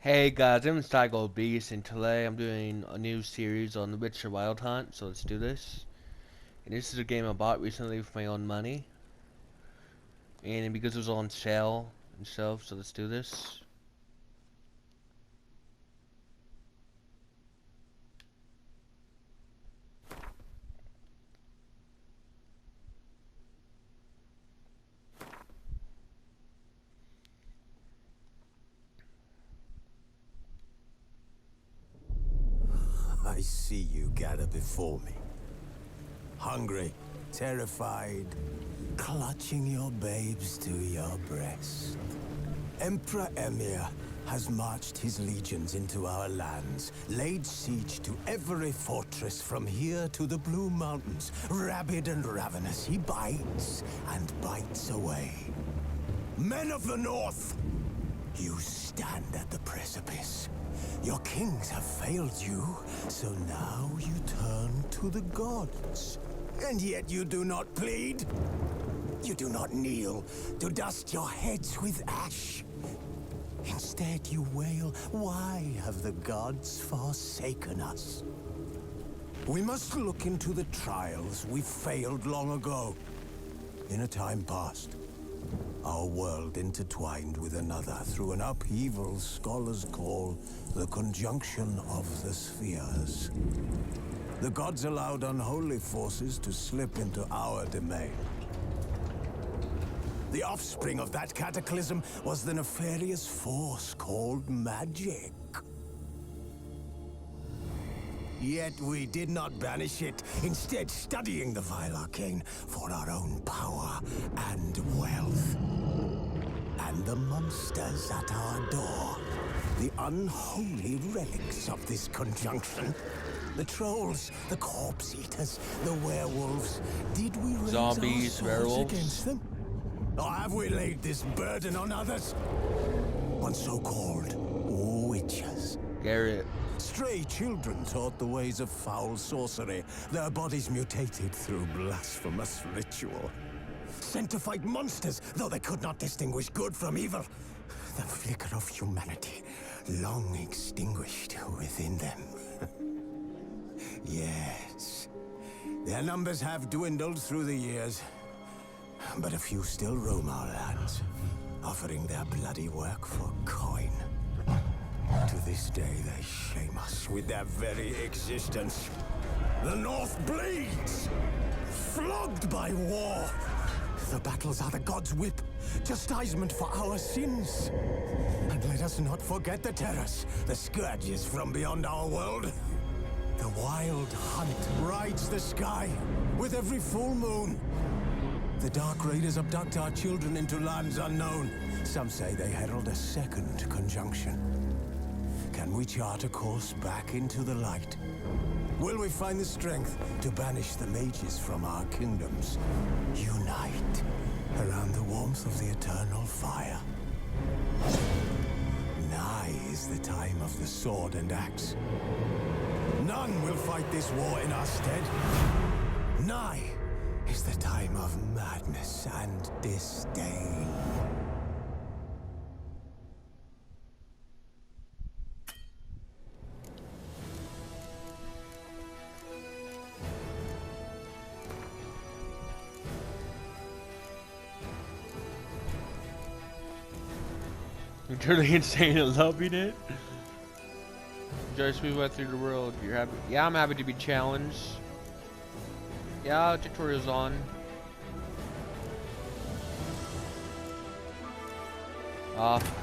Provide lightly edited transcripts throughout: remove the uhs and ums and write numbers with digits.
Hey guys, I'm Stygol Beast, and today I'm doing a new series on The Witcher Wild Hunt, so let's do this. And this is a game I bought recently with my own money, and because it was on sale and stuff, so let's do this. I see you gather before me. Hungry, terrified, clutching your babes to your breast. Emperor Emir has marched his legions into our lands, laid siege to every fortress from here to the Blue Mountains. Rabid and ravenous, he bites and bites away. Men of the North, you stand at the precipice. Your kings have failed you, so now you turn to the gods. And yet you do not plead. You do not kneel to dust your heads with ash. Instead you wail, why have the gods forsaken us? We must look into the trials we failed long ago. In a time past, our world intertwined with another through an upheaval scholars call the conjunction of the spheres. The gods allowed unholy forces to slip into our domain. The offspring of that cataclysm was the nefarious force called magic. Yet we did not banish it, instead studying the vile arcane for our own power and wealth. And the monsters at our door, the unholy relics of this conjunction. The trolls, the corpse eaters, the werewolves. Did we raise Zombies, our werewolves. swords against them? Or have we laid this burden on others? On so-called witches. Garrett. Stray children taught the ways of foul sorcery, their bodies mutated through blasphemous ritual. Sent to fight monsters, though they could not distinguish good from evil. The flicker of humanity, long extinguished within them. Yes, their numbers have dwindled through the years, but a few still roam our lands, offering their bloody work for coin. To this day, they shame us with their very existence. The North bleeds, flogged by war. The battles are the gods' whip, chastisement for our sins. And let us not forget the terrors, the scourges from beyond our world. The wild hunt rides the sky with every full moon. The Dark Raiders abduct our children into lands unknown. Some say they herald a second conjunction. Can we chart a course back into the light? Will we find the strength to banish the mages from our kingdoms? Unite around the warmth of the eternal fire. Nigh is the time of the sword and axe. None will fight this war in our stead. Nigh is the time of madness and disdain. I'm truly insane and loving it. Enjoy smooth way through the world. You're happy? Yeah, I'm happy to be challenged. Yeah, tutorial's on. Off.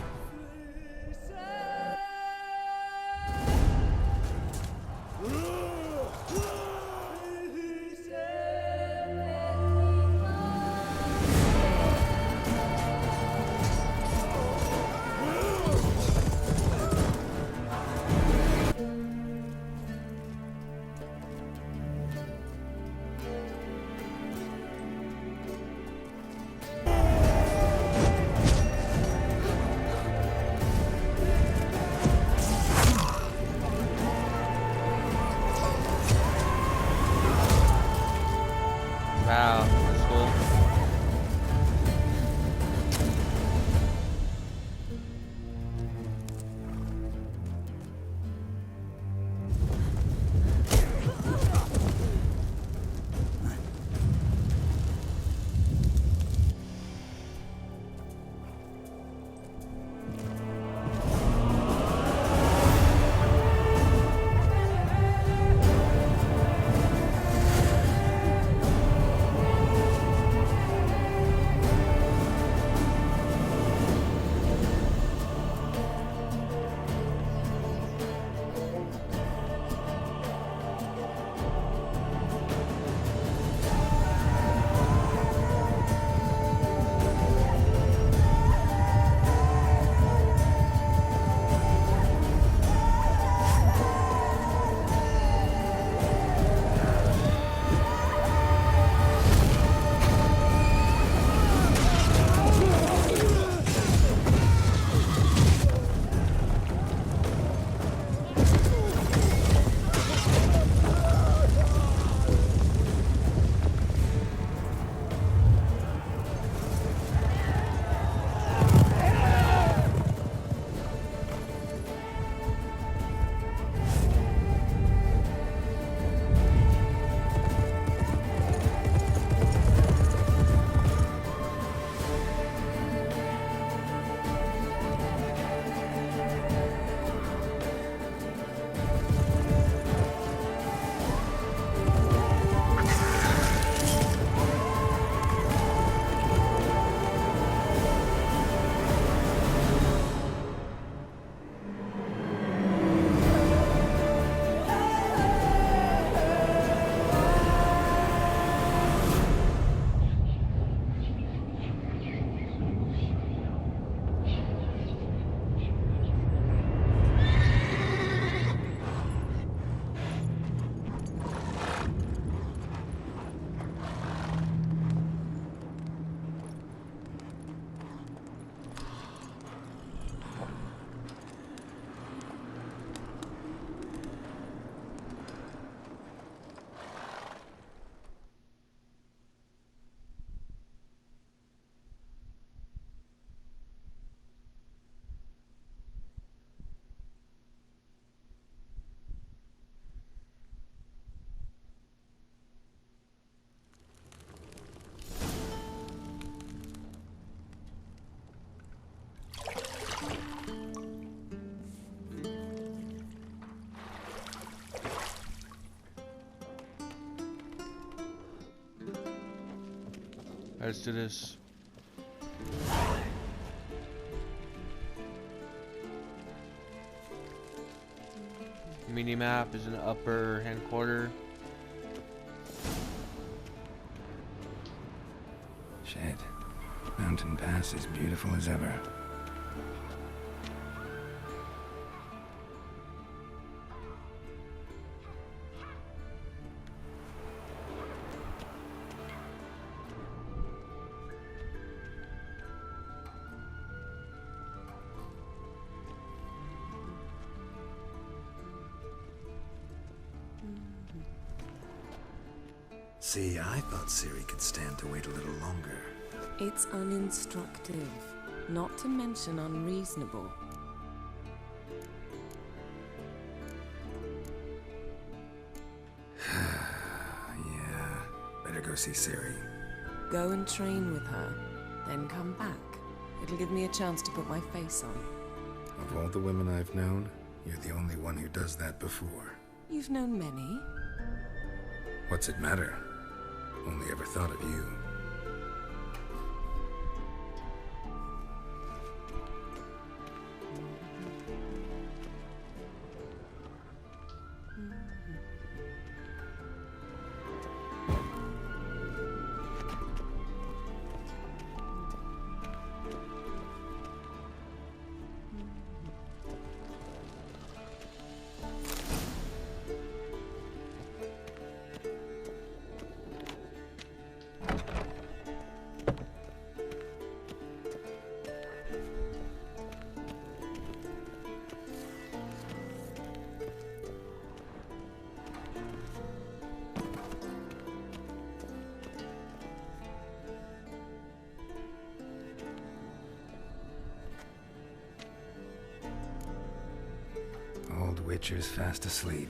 Let's do this. Mini map is in the upper hand corner. Shit. Mountain Pass is beautiful as ever. See, I thought Ciri could stand to wait a little longer. It's uninstructive, not to mention unreasonable. Yeah, better go see Ciri. Go and train with her, then come back. It'll give me a chance to put my face on. Of all the women I've known, you're the only one who does that before. You've known many. What's it matter? Only ever thought of you. Old Witcher's fast asleep.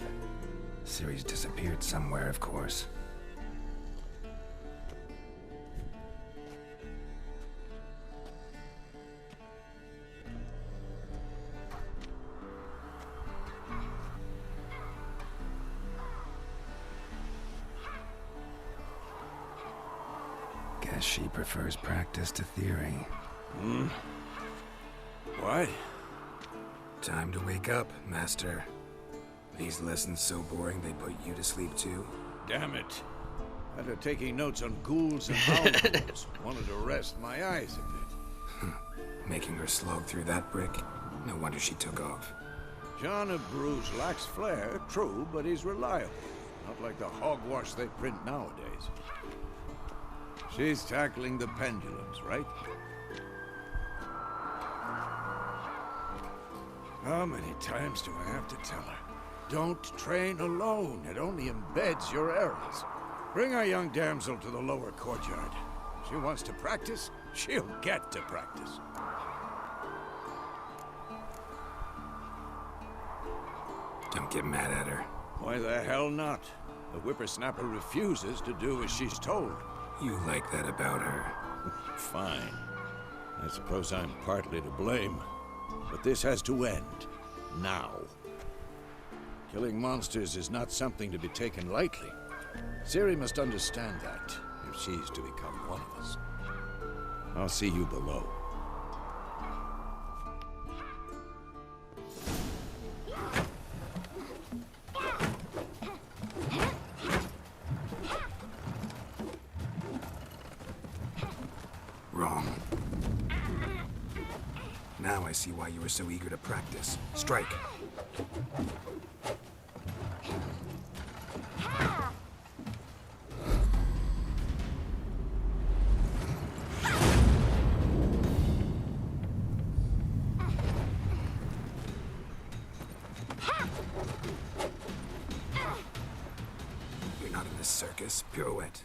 Ciri's disappeared somewhere, of course. Guess she prefers practice to theory. What? Time to wake up, Master. These lessons so boring they put you to sleep too? Damn it. After taking notes on ghouls and howls, wanted to rest my eyes a bit. Making her slog through that brick? No wonder she took off. John of Bruges lacks flair, true, but he's reliable. Not like the hogwash they print nowadays. She's tackling the pendulums, right? How many times do I have to tell her? Don't train alone. It only embeds your errors. Bring our young damsel to the lower courtyard. She wants to practice, she'll get to practice. Don't get mad at her. Why the hell not? The whippersnapper refuses to do as she's told. You like that about her. Fine. I suppose I'm partly to blame. But this has to end. Now. Killing monsters is not something to be taken lightly. Ciri must understand that, if she's to become one of us. I'll see you below. Wrong. Now I see why you were so eager to practice. Strike. You're not in this circus. Pirouette.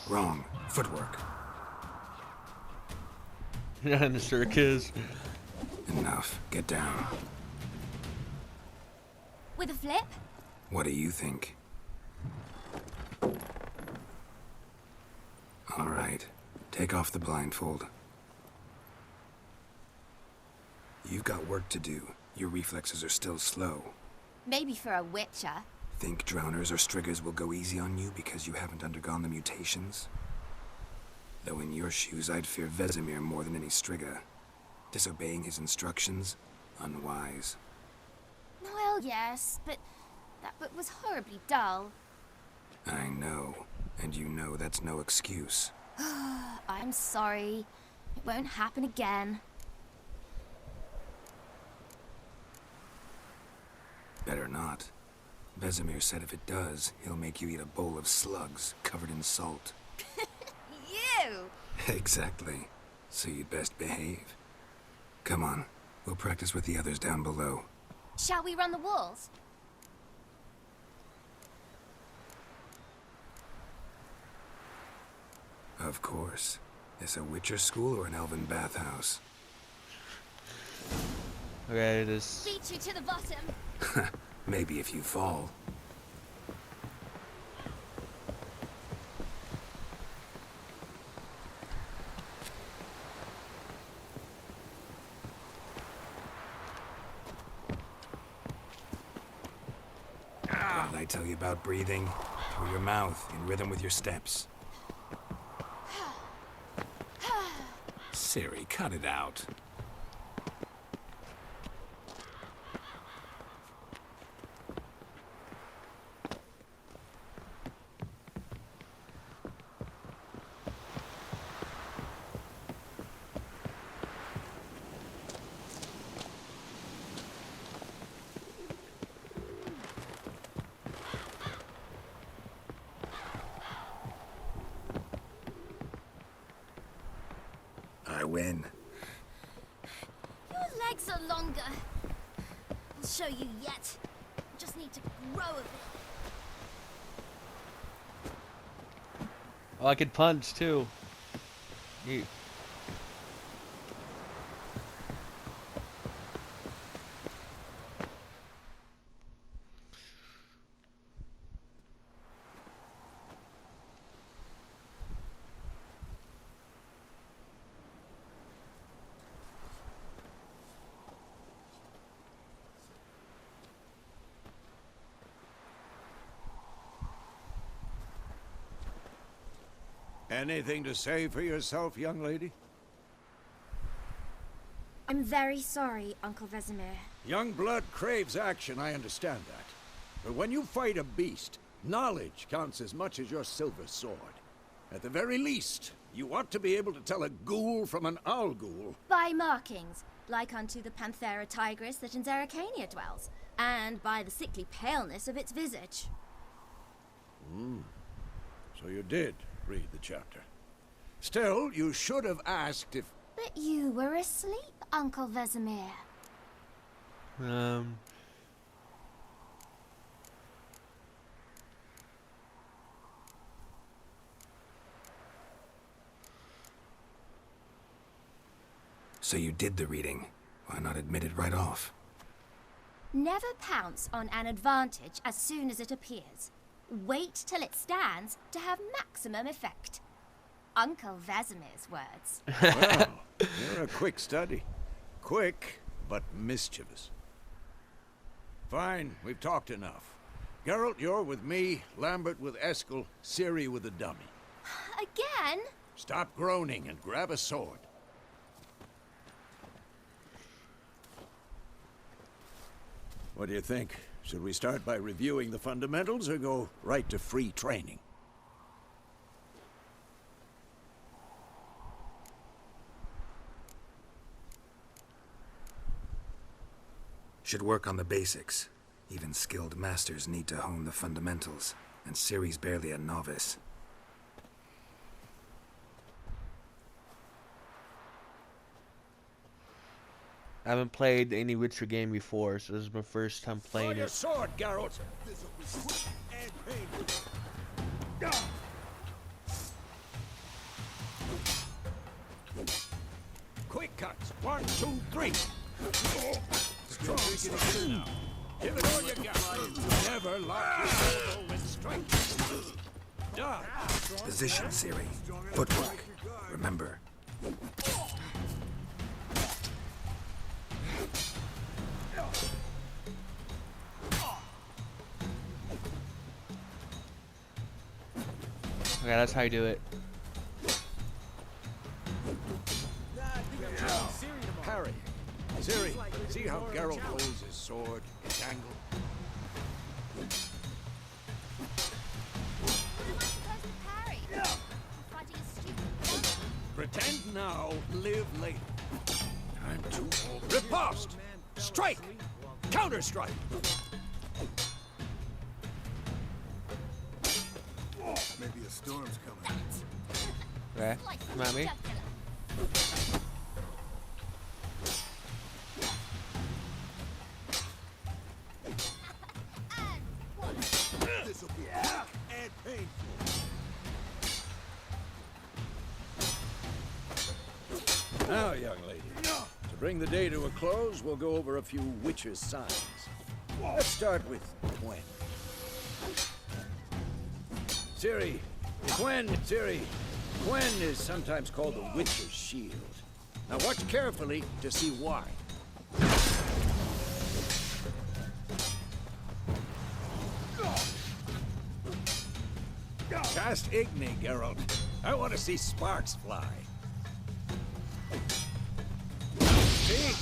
Wrong. Footwork. You're not in the circus. Enough. Get down. With a flip? What do you think? All right. Take off the blindfold. You've got work to do. Your reflexes are still slow. Maybe for a witcher. Think drowners or striggers will go easy on you because you haven't undergone the mutations? Though in your shoes, I'd fear Vesemir more than any strigger. Disobeying his instructions? Unwise. Well, yes, but that book was horribly dull. I know. And you know that's no excuse. I'm sorry. It won't happen again. Better not. Vesemir said if it does, he'll make you eat a bowl of slugs covered in salt. You! Exactly. So you'd best behave. Come on, we'll practice with the others down below. Shall we run the walls? Of course. Is a Witcher school or an elven bathhouse? Okay, this. Beat you to the bottom. Maybe if you fall. What did I tell you about breathing? Through your mouth, in rhythm with your steps. Ciri, cut it out. I win. Your legs are longer. I'll show you yet. Just need to grow a bit. Oh, I could punch too. You. Anything to say for yourself, young lady? I'm very sorry, Uncle Vesemir. Young blood craves action, I understand that. But when you fight a beast, knowledge counts as much as your silver sword. At the very least, you ought to be able to tell a ghoul from an owl ghoul. By markings, like unto the Panthera tigris that in Zerrikania dwells, and by the sickly paleness of its visage. So you did read the chapter. Still, you should have asked if... But you were asleep, Uncle Vesemir. So you did the reading. Why not admit it right off? Never pounce on an advantage as soon as it appears. Wait till it stands to have maximum effect. Uncle Vesemir's words. Well, you're a quick study. Quick, but mischievous. Fine, we've talked enough. Geralt, you're with me, Lambert with Eskel, Ciri with the dummy. Again? Stop groaning and grab a sword. What do you think? Should we start by reviewing the fundamentals or go right to free training? Should work on the basics. Even skilled masters need to hone the fundamentals, and Ciri's barely a novice. I haven't played any Witcher game before, so this is my first time playing Draw your it. sword, Geralt! Quick cuts! 1, 2, 3! Give it all you got! Never lock your elbow with strength! Done! Position, Ciri. Footwork. Remember. Okay, that's how you do it. Harry, Ciri, see how Geralt holds his sword, its angle? Harry! Fighting a stupid... Pretend now, live later. I'm too old. Riposte! Strike! Counter-strike! Maybe a storm's coming. Okay, come at me. This'll be quick and painful. Now, young lady, to bring the day to a close, we'll go over a few witches' signs. Let's start with Gwen. Ciri, Ciri. Gwen is sometimes called the Witcher's Shield. Now watch carefully to see why. Cast Igni, Geralt. I want to see sparks fly. See?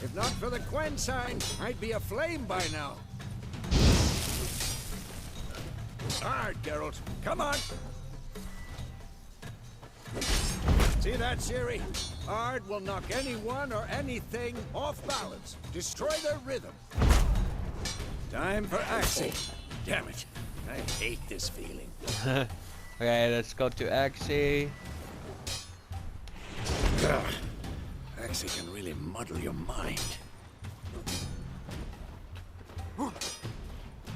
If not for the Gwen sign, I'd be aflame by now. Hard, Geralt. Come on. See that, Ciri? Ard will knock anyone or anything off balance. Destroy their rhythm. Time for axing. Damn it. I hate this feeling. Okay, let's go to Axie. Ugh. Axing can really muddle your mind.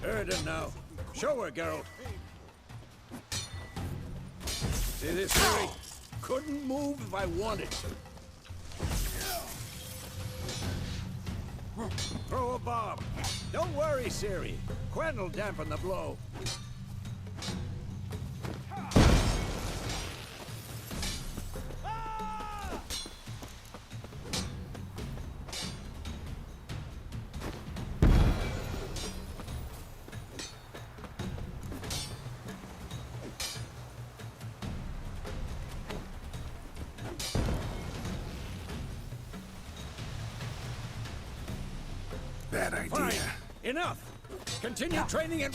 Erden now. Show her, Geralt. See this, Ciri? Couldn't move if I wanted to. Throw a bomb. Don't worry, Ciri. Gwen will dampen the blow. Bad idea. Fine. Enough. Continue training and...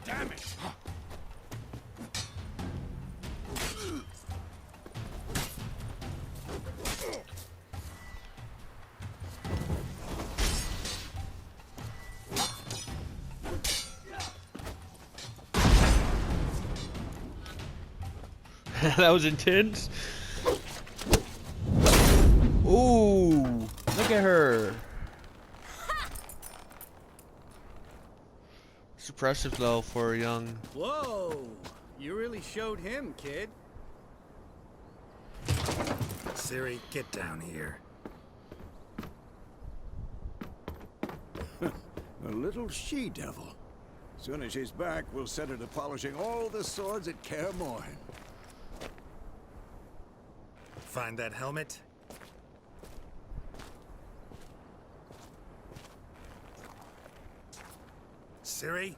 Damn it. That was intense. Ooh, look at her. It's impressive though for a young. Whoa! You really showed him, kid. Ciri, get down here. A little she-devil. Soon as she's back, we'll set her to polishing all the swords at Kaer Morhen. Find that helmet? Ciri?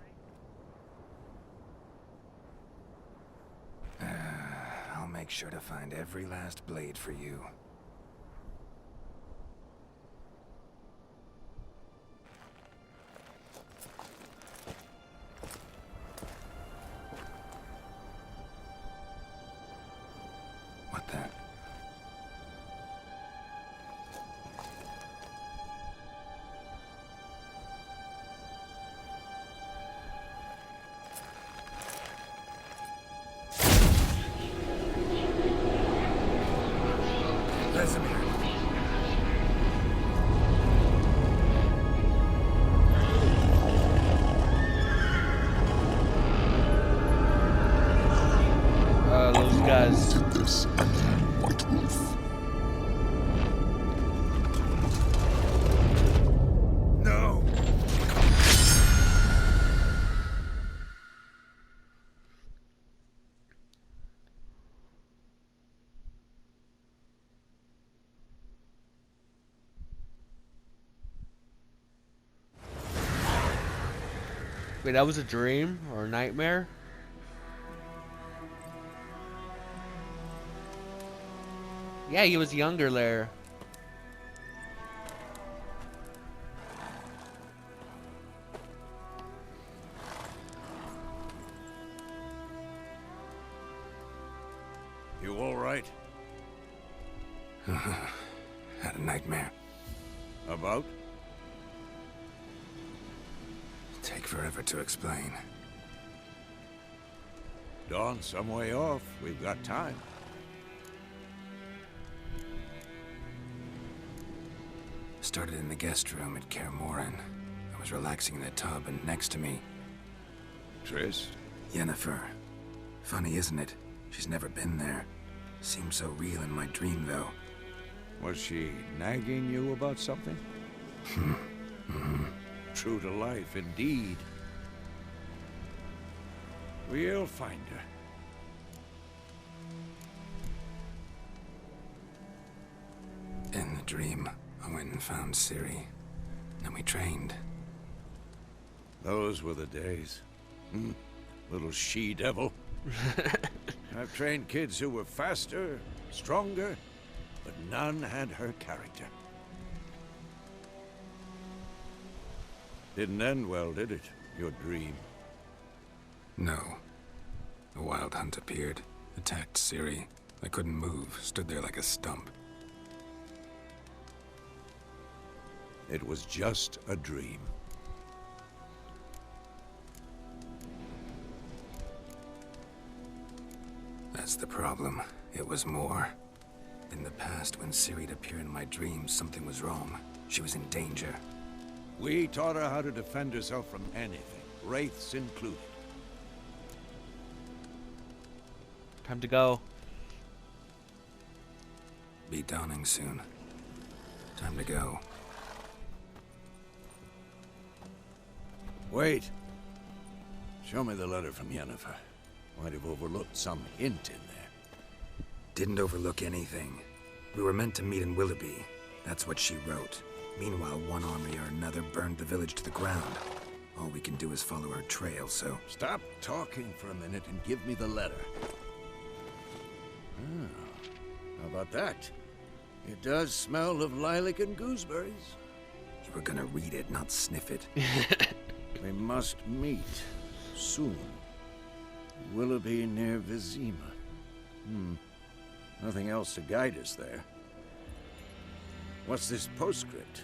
I'll make sure to find every last blade for you. What the? Vesemir. Those guys. Did this again, White Wolf. No! Wait, that was a dream or a nightmare? Yeah, he was younger there. You all right? Had a nightmare. About? Take forever to explain. Dawn's some way off. We've got time. Started in the guest room at Kaer Morhen. I was relaxing in the tub, and next to me, Triss? Yennefer. Funny, isn't it? She's never been there. Seemed so real in my dream, though. Was she nagging you about something? True to life, indeed. We'll find her. In the dream, I went and found Ciri. Then we trained. Those were the days. Little she-devil. I've trained kids who were faster, stronger, but none had her character. Didn't end well, did it? Your dream? No. A wild hunt appeared, attacked Ciri. I couldn't move, stood there like a stump. It was just a dream. That's the problem. It was more. In the past, when Ciri'd appear in my dreams, something was wrong. She was in danger. We taught her how to defend herself from anything, wraiths included. Time to go. Be dawning soon. Time to go. Wait. Show me the letter from Yennefer. Might have overlooked some hint in there. Didn't overlook anything. We were meant to meet in Willoughby. That's what she wrote. Meanwhile, one army or another burned the village to the ground. All we can do is follow her trail, so... Stop talking for a minute and give me the letter. How about that? It does smell of lilac and gooseberries. You were gonna read it, not sniff it. We must meet soon. Willoughby near Vizima. Nothing else to guide us there. What's this postscript?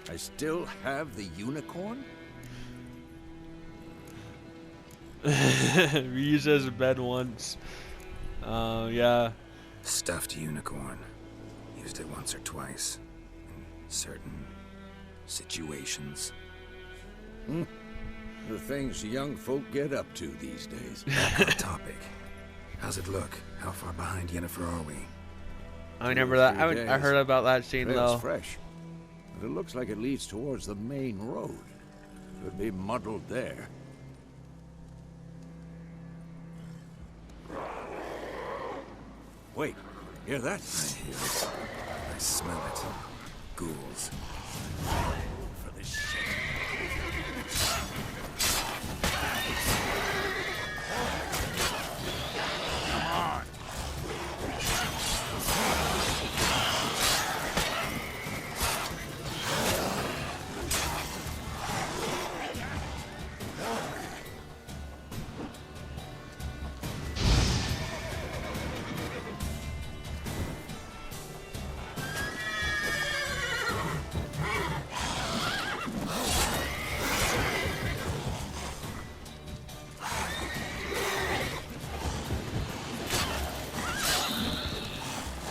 I still have the unicorn? We used it as a bed once. Yeah. Stuffed unicorn. Used it once or twice. In certain situations. The things young folk get up to these days. Back on topic. How's it look? How far behind Yennefer are we? I remember that. I 3 days. heard about that scene Trail's though. fresh, but it looks like it leads towards the main road. Could be muddled there. Wait, hear that? I hear it. I smell it. Ghouls. For this shit.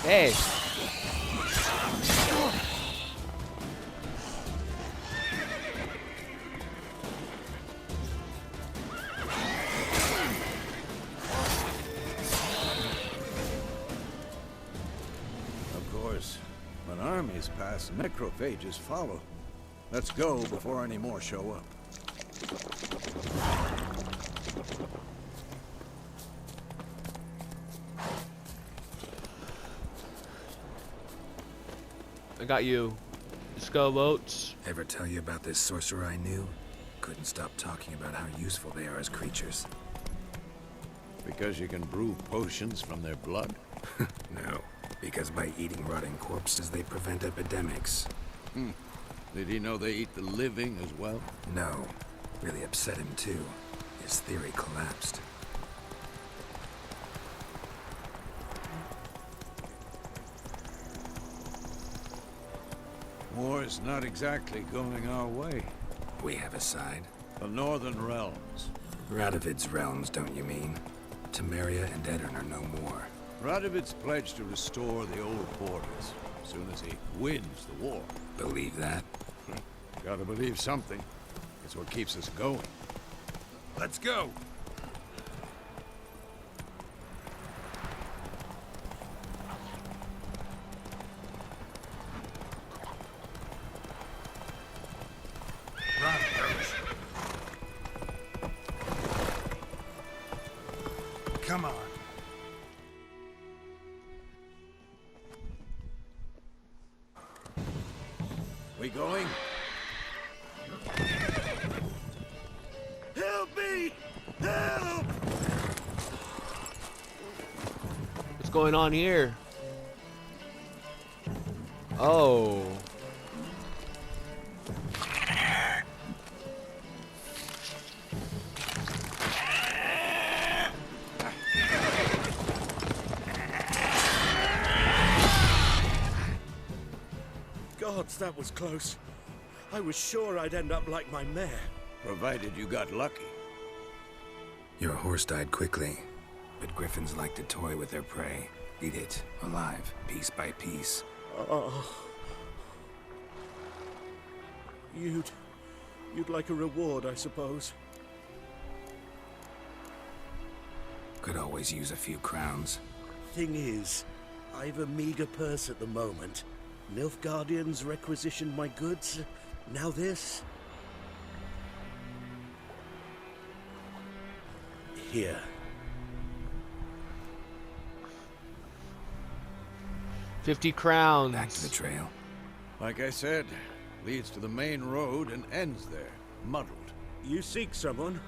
Hey. Of course, when armies pass, necrophages follow. Let's go before any more show up. I got you. Let's go, boats. Ever tell you about this sorcerer I knew? couldn't stop talking about how useful they are as creatures. Because you can brew potions from their blood? No, because by eating rotting corpses, they prevent epidemics. Did he know they eat the living as well? No, really upset him too. His theory collapsed. War's not exactly going our way. We have a side. The Northern Realms. Radovid's realms, don't you mean? Temeria and Edirn are no more. Radovid's pledged to restore the old borders as soon as he wins the war. Believe that? Gotta believe something. It's what keeps us going. Let's go! Come on. We going? Help me! Help! What's going on here? Oh. Gods, that was close. I was sure I'd end up like my mare. Provided you got lucky. Your horse died quickly, but griffins like to toy with their prey. Eat it, alive, piece by piece. Oh. You'd like a reward, I suppose. Could always use a few crowns. Thing is, I've a meager purse at the moment. Nilfgaardians requisitioned my goods. Now this. Here. $50 crowns. Back to the trail. Like I said, leads to the main road and ends there, muddled. You seek someone?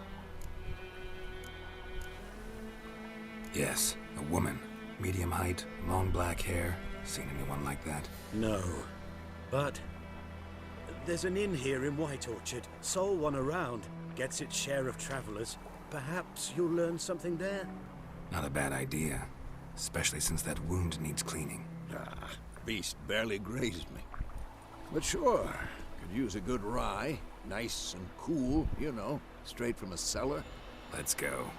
Yes, a woman. Medium height, long black hair. Seen anyone like that? No. But there's an inn here in White Orchard. Sole one around. Gets its share of travelers. Perhaps you'll learn something there? Not a bad idea. Especially since that wound needs cleaning. Ah, beast barely grazed me. But sure, could use a good rye. Nice and cool, you know, straight from a cellar. Let's go.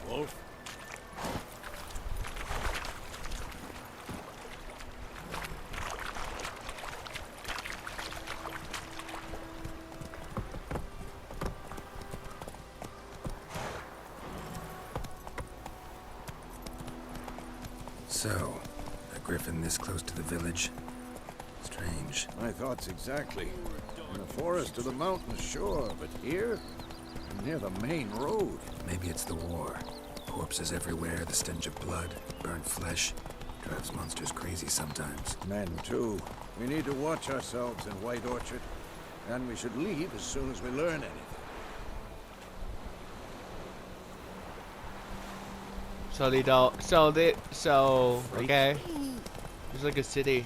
Wolf? So, a griffin this close to the village? Strange. My thoughts exactly. In the forest or the mountains, sure, but here? Near the main road. Maybe it's the war. Corpses everywhere, the stench of blood, burnt flesh. Drives monsters crazy sometimes. Men, too. We need to watch ourselves in White Orchard. And we should leave as soon as we learn anything. So they don't. So okay. It's like a city.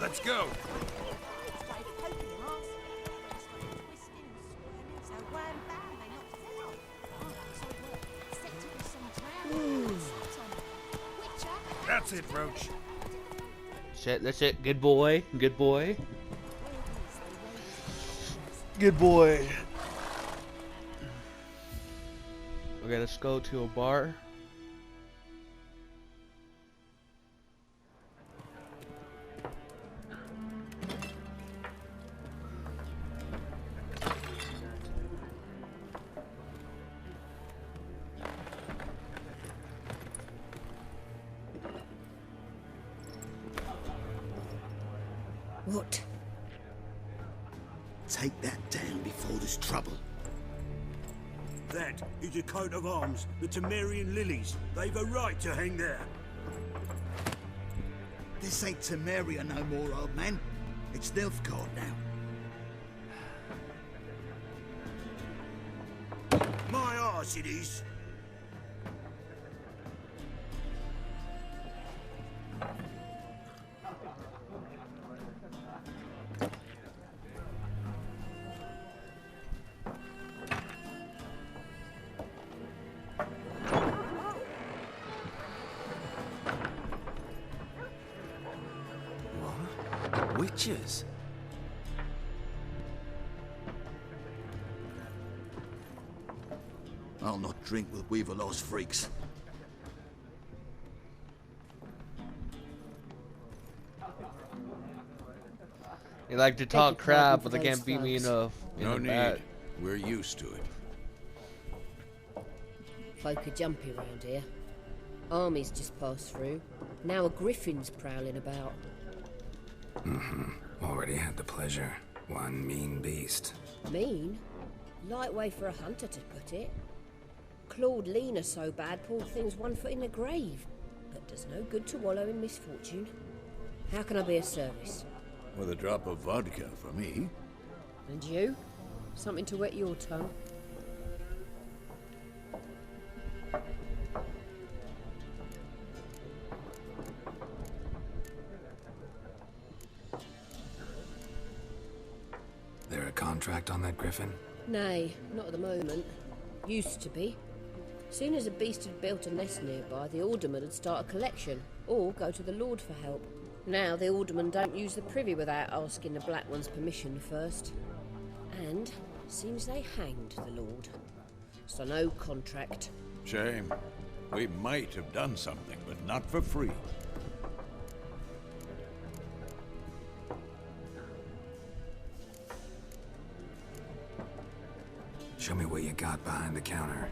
Let's go. That's it, Roach. Shit, that's it. Good boy. Good boy. Good boy. Okay, let's go to a bar. What? Take that down before there's trouble. That is a coat of arms, the Temerian lilies. They've a right to hang there. This ain't Temeria no more, old man. It's Nilfgaard now. My arse it is. What? Witches? I'll not drink with Weaverlaw's freaks. They like to talk crap, but they can't beat me enough. No need. We're used to it. Folk are jumpy around here. Armies just passed through. Now a griffin's prowling about. Already had the pleasure. One mean beast. Mean? Light way for a hunter to put it. Clawed Lena so bad, poor thing's 1 foot in the grave. But does no good to wallow in misfortune. How can I be of service? With a drop of vodka for me. And you? Something to wet your tongue? There a contract on that griffin? Nay, not at the moment. Used to be. Soon as a beast had built a nest nearby, the alderman would start a collection, or go to the lord for help. Now the aldermen don't use the privy without asking the Black One's permission first. And seems they hanged the lord. So no contract. Shame. We might have done something, but not for free. Show me what you got behind the counter.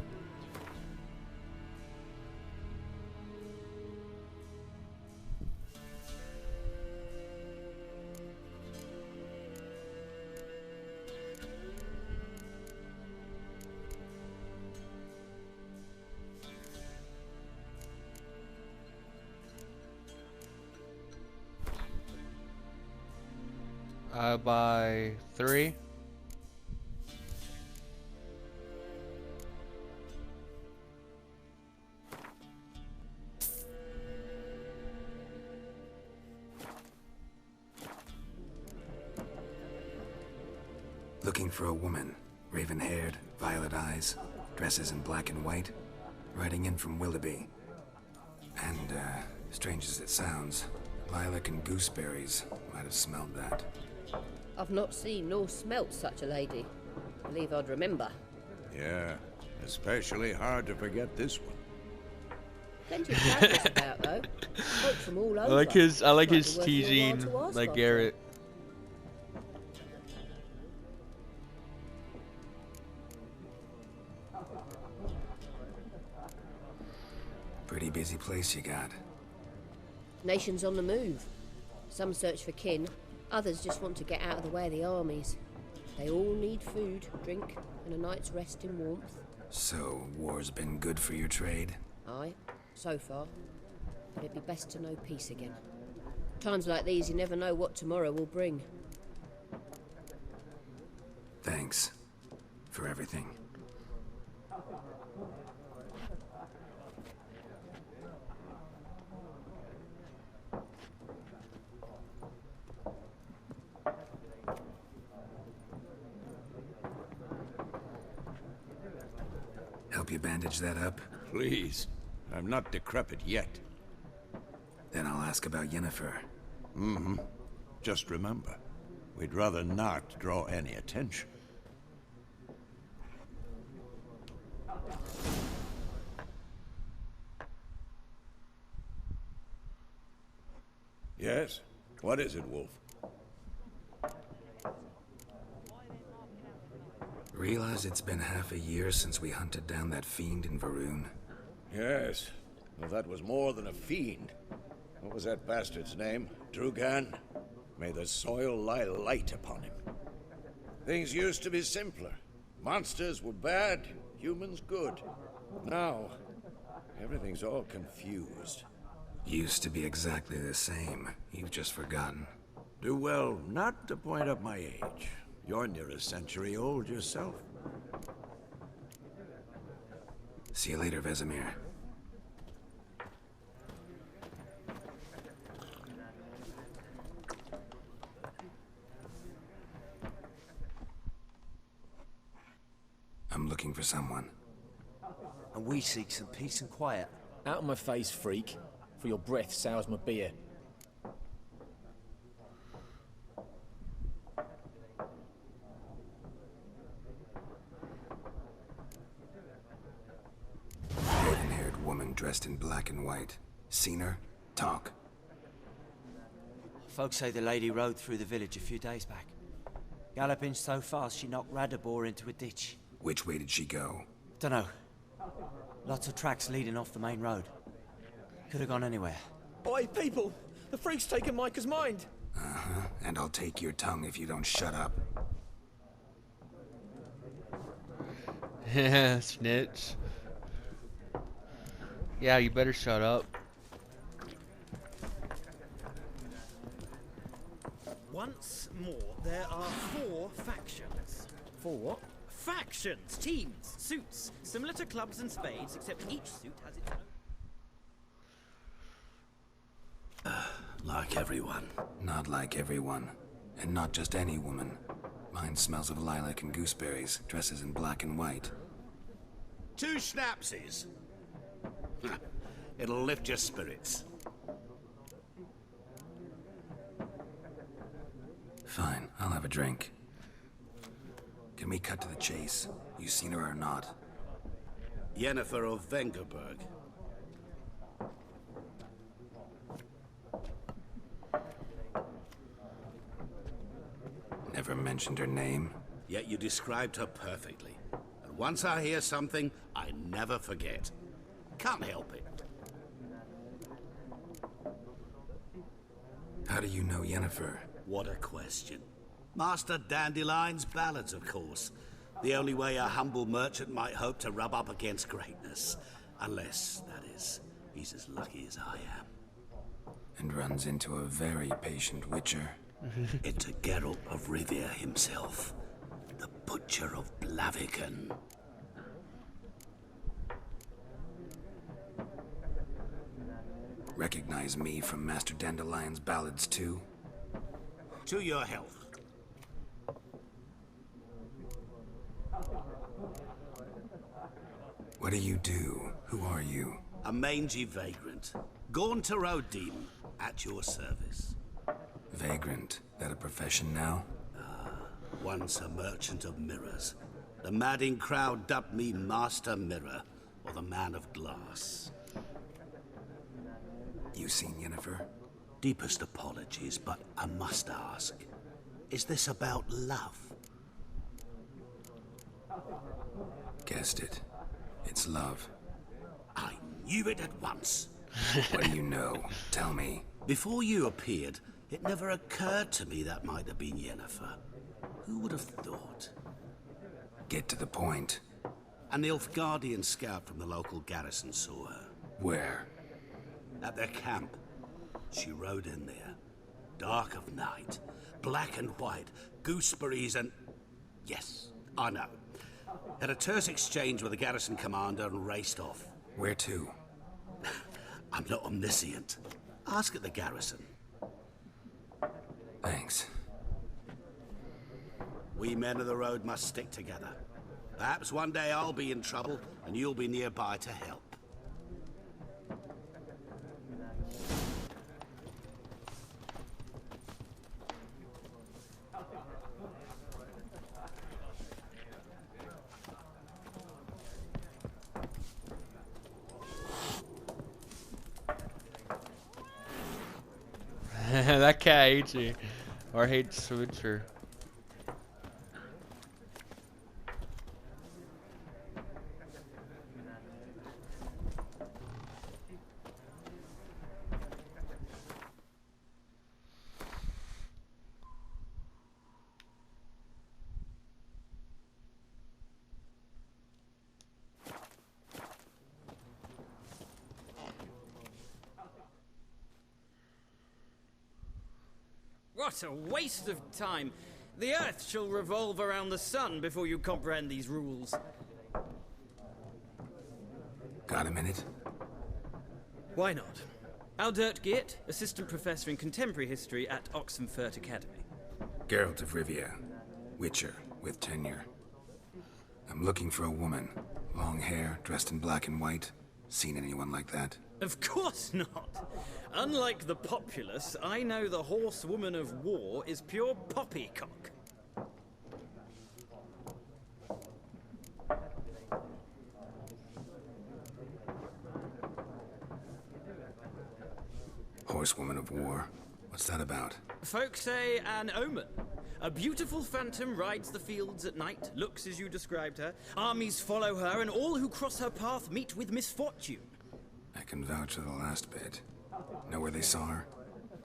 I buy 3. Looking for a woman. Raven-haired, violet eyes, dresses in black and white. Riding in from Willoughby. And, strange as it sounds, lilac and gooseberries might have smelled that. I've not seen nor smelt such a lady. Believe I'd remember. Yeah, especially hard to forget this one. Plenty of travellers about, though. Folk from all over. I like his Might be teasing worth your while to ask like after. Garrett. Pretty busy place you got. Nations on the move. Some search for kin, others just want to get out of the way of the armies. They all need food, drink, and a night's rest in warmth. So, war's been good for your trade? Aye, so far. But it'd be best to know peace again. Times like these, you never know what tomorrow will bring. Thanks. For everything. Help you bandage that up? Please. I'm not decrepit yet. Then I'll ask about Yennefer. Mm-hmm. Just remember, we'd rather not draw any attention. Yes? What is it, Wolf? Realize it's been half a year since we hunted down that fiend in Varun? Yes. Well, that was more than a fiend. What was that bastard's name? Drugan? May the soil lie light upon him. Things used to be simpler. Monsters were bad, humans good. Now, everything's all confused. Used to be exactly the same. You've just forgotten. Do well not to point up my age. You're near a century old yourself. See you later, Vesemir. I'm looking for someone. And we seek some peace and quiet. Out of my face, freak. For your breath sours my beer. Raven-haired woman dressed in black and white. Seen her? Talk. Folks say the lady rode through the village a few days back. Galloping so fast she knocked Radabor into a ditch. Which way did she go? Dunno. Lots of tracks leading off the main road. Could have gone anywhere. Oi, people! The freak's taken Micah's mind! Uh-huh. And I'll take your tongue if you don't shut up. Snitch. Yeah, you better shut up. Once more, there are 4 factions. 4 what? Factions! Teams! Suits! Similar to clubs and spades, except each suit has its own... Like everyone. Not like everyone. And not just any woman. Mine smells of lilac and gooseberries, dresses in black and white. 2 schnapsies. It'll lift your spirits. Fine, I'll have a drink. Can we cut to the chase? You seen her or not? Yennefer of Vengerberg. Never mentioned her name? Yet you described her perfectly. And once I hear something, I never forget. Can't help it. How do you know Yennefer? What a question. Master Dandelion's ballads, of course. The only way a humble merchant might hope to rub up against greatness. Unless, that is, he's as lucky as I am. And runs into a very patient witcher. Into Geralt of Rivia himself. The Butcher of Blaviken. Recognize me from Master Dandelion's ballads, too? To your health. What do you do? Who are you? A mangy vagrant. Gaunter Odim, at your service. Vagrant? That a profession now? Once a merchant of mirrors. The madding crowd dubbed me Master Mirror, or the Man of Glass. You seen Yennefer? Deepest apologies, but I must ask. Is this about love? Guessed it. It's love. I knew it at once. What do you know? Tell me. Before you appeared, it never occurred to me that might have been Yennefer. Who would have thought? Get to the point. A Nilfgaardian scout from the local garrison saw her. Where? At their camp. She rode in there. Dark of night. Black and white. Gooseberries and... Yes, I know. Had a terse exchange with the garrison commander and raced off. Where to? I'm not omniscient. Ask at the garrison. Thanks. We men of the road must stick together. Perhaps one day I'll be in trouble and you'll be nearby to help. That cat hates you. Or hates Switcher. What a waste of time. The Earth shall revolve around the sun before you comprehend these rules. Got a minute? Why not? Aldert Geert, Assistant Professor in Contemporary History at Oxenfurt Academy. Geralt of Rivia, Witcher with tenure. I'm looking for a woman. Long hair, dressed in black and white. Seen anyone like that? Of course not. Unlike the populace, I know the horsewoman of war is pure poppycock. Horsewoman of war? What's that about? Folk say an omen. A beautiful phantom rides the fields at night, looks as you described her. Armies follow her, and all who cross her path meet with misfortune. I can vouch for the last bit. Know where they saw her?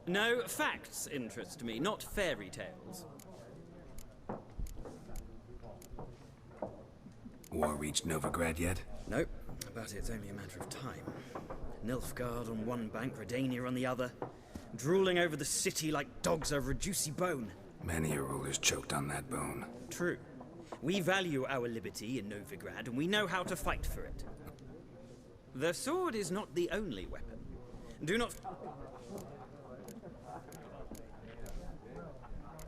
No, facts interest me, not fairy tales. War reached Novigrad yet? Nope, but it's only a matter of time. Nilfgaard on one bank, Redania on the other, drooling over the city like dogs over a juicy bone. Many a ruler's choked on that bone. True. We value our liberty in Novigrad, and we know how to fight for it. The sword is not the only weapon. Do not...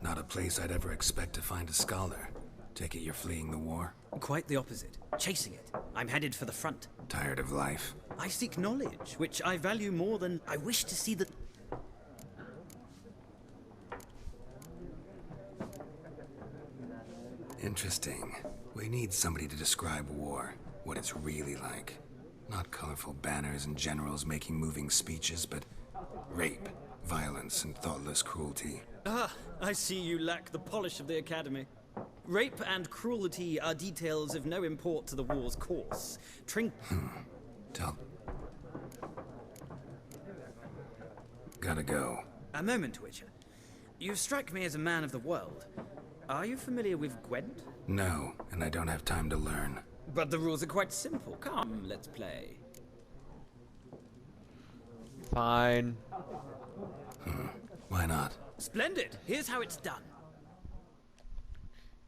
Not a place I'd ever expect to find a scholar. Take it you're fleeing the war? Quite the opposite. Chasing it. I'm headed for the front. Tired of life? I seek knowledge, which I value more than I wish to see the... Interesting. We need somebody to describe war, what it's really like. Not colorful banners and generals making moving speeches, but rape, violence, and thoughtless cruelty. Ah, I see you lack the polish of the Academy. Rape and cruelty are details of no import to the war's course. Tell. Gotta go. A moment, Witcher. You strike me as a man of the world. Are you familiar with Gwent? No, and I don't have time to learn. But the rules are quite simple. Come, let's play. Fine. Why not? Splendid. Here's how it's done.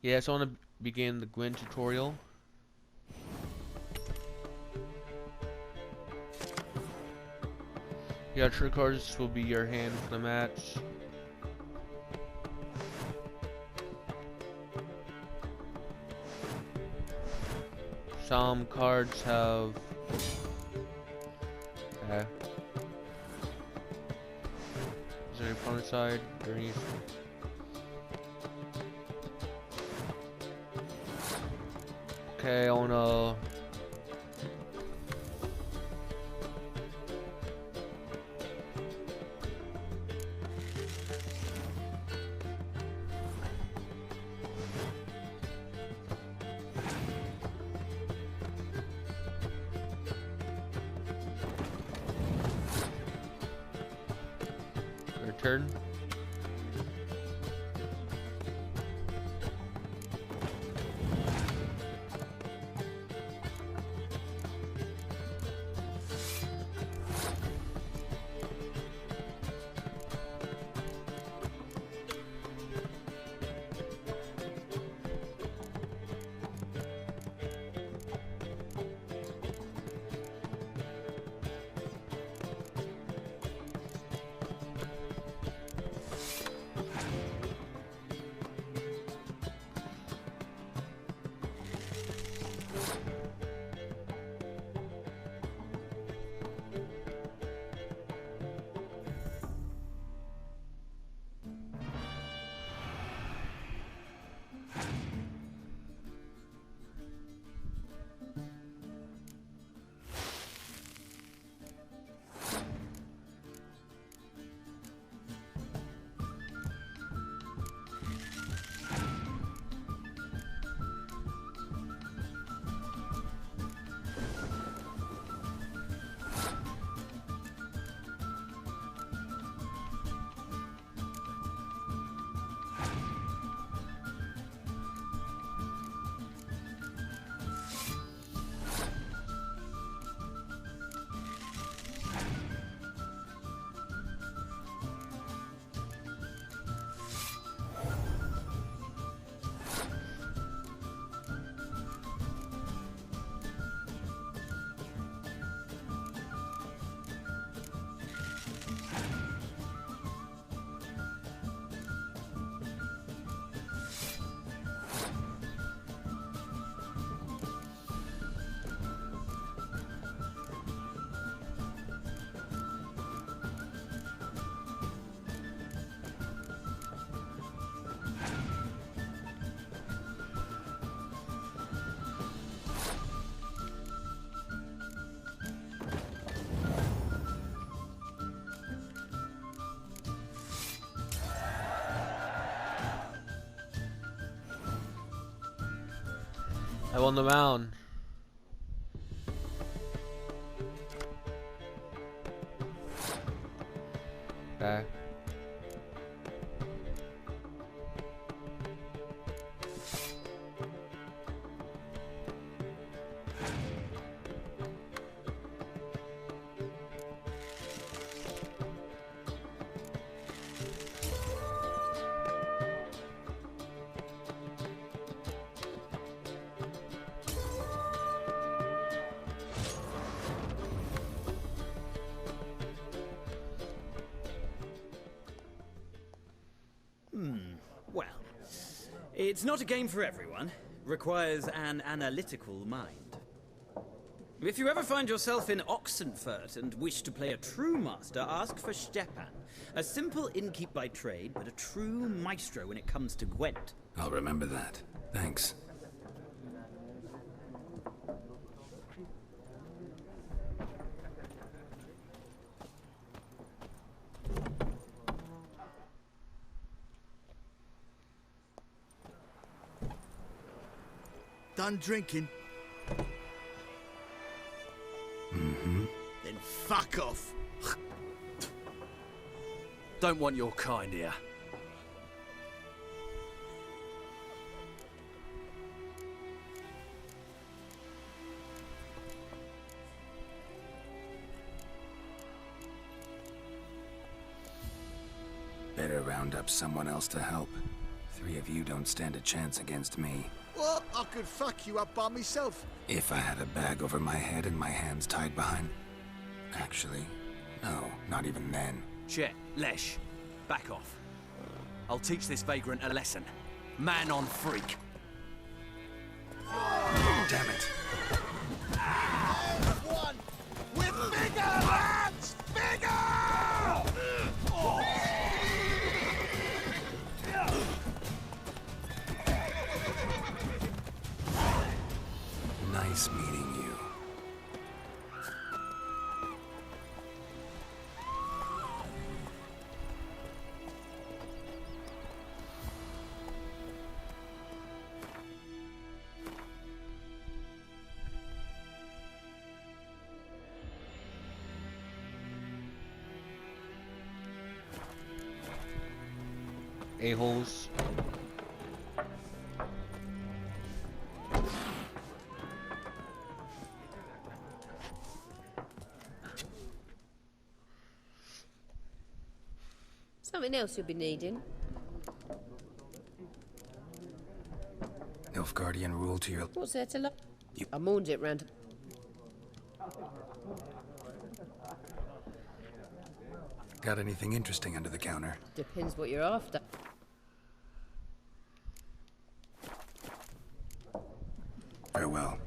Yeah, so I want to begin the Gwyn tutorial. Yeah, true cards will be your hand for the match. Some cards have... Okay. Is there any opponent side? Underneath? Okay, I wanna... Turn. won the round. Okay. Well, it's not a game for everyone. Requires an analytical mind. If you ever find yourself in Oxenfurt and wish to play a true master, ask for Stepan. A simple innkeep by trade, but a true maestro when it comes to Gwent. I'll remember that. Thanks. Done drinking? Mm-hmm. Then fuck off. Don't want your kind here. Better round up someone else to help. 3 of you don't stand a chance against me. What? I could fuck you up by myself. If I had a bag over my head and my hands tied behind... Actually, no, not even then. Chet, Lesh, back off. I'll teach this vagrant a lesson. Man on freak. Damn it. One! With bigger lads! Bigger! Nice meeting you. A-holes. Something else you'll be needing. Nilfgaardian rule to your... What's there to love? I mourned it round. Got anything interesting under the counter? Depends what you're after. Farewell.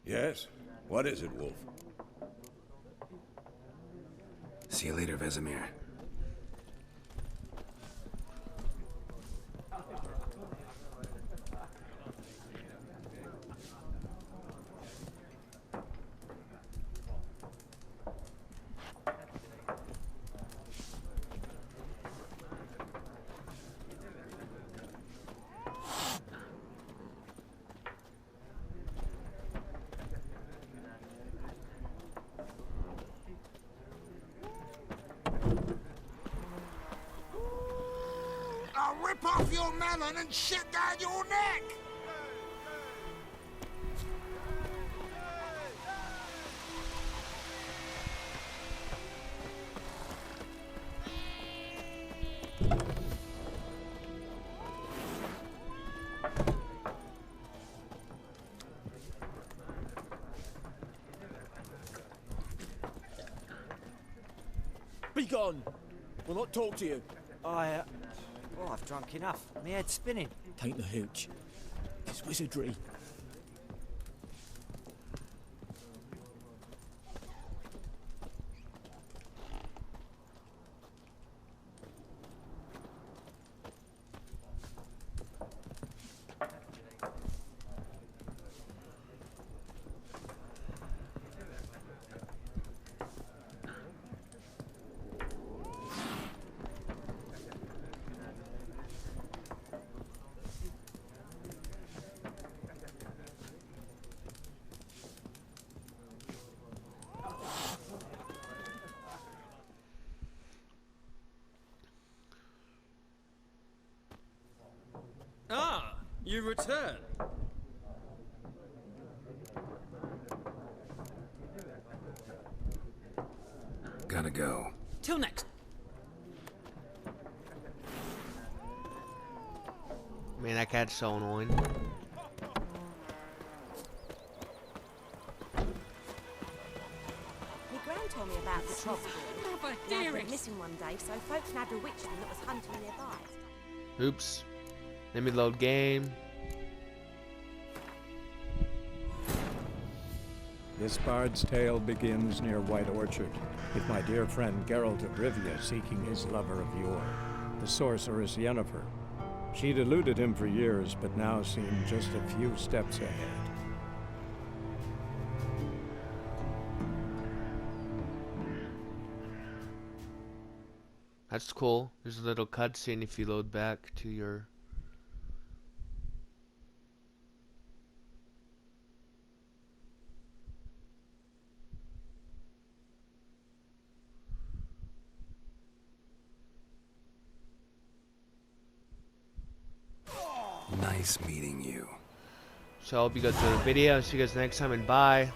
Yes? What is it, Wolf? See you later, Vesemir. I'll rip off your melon and shit down your neck! Be gone! We'll not talk to you. Oh, I've drunk enough. My head's spinning. Tain't the hooch. It's wizardry. You return. Gotta go. Till next. Man, that cat's so annoying. My gran told me about the trouble. Dad went missing one day, so folks nabbed a witch that was hunting nearby. Oops. Let me load game. This bard's tale begins near White Orchard, with my dear friend Geralt of Rivia seeking his lover of yore, the sorceress Yennefer. She'd eluded him for years, but now seemed just a few steps ahead. That's cool. There's a little cutscene if you load back to your... Nice meeting you. So I hope you guys enjoyed the video. See you guys next time and bye.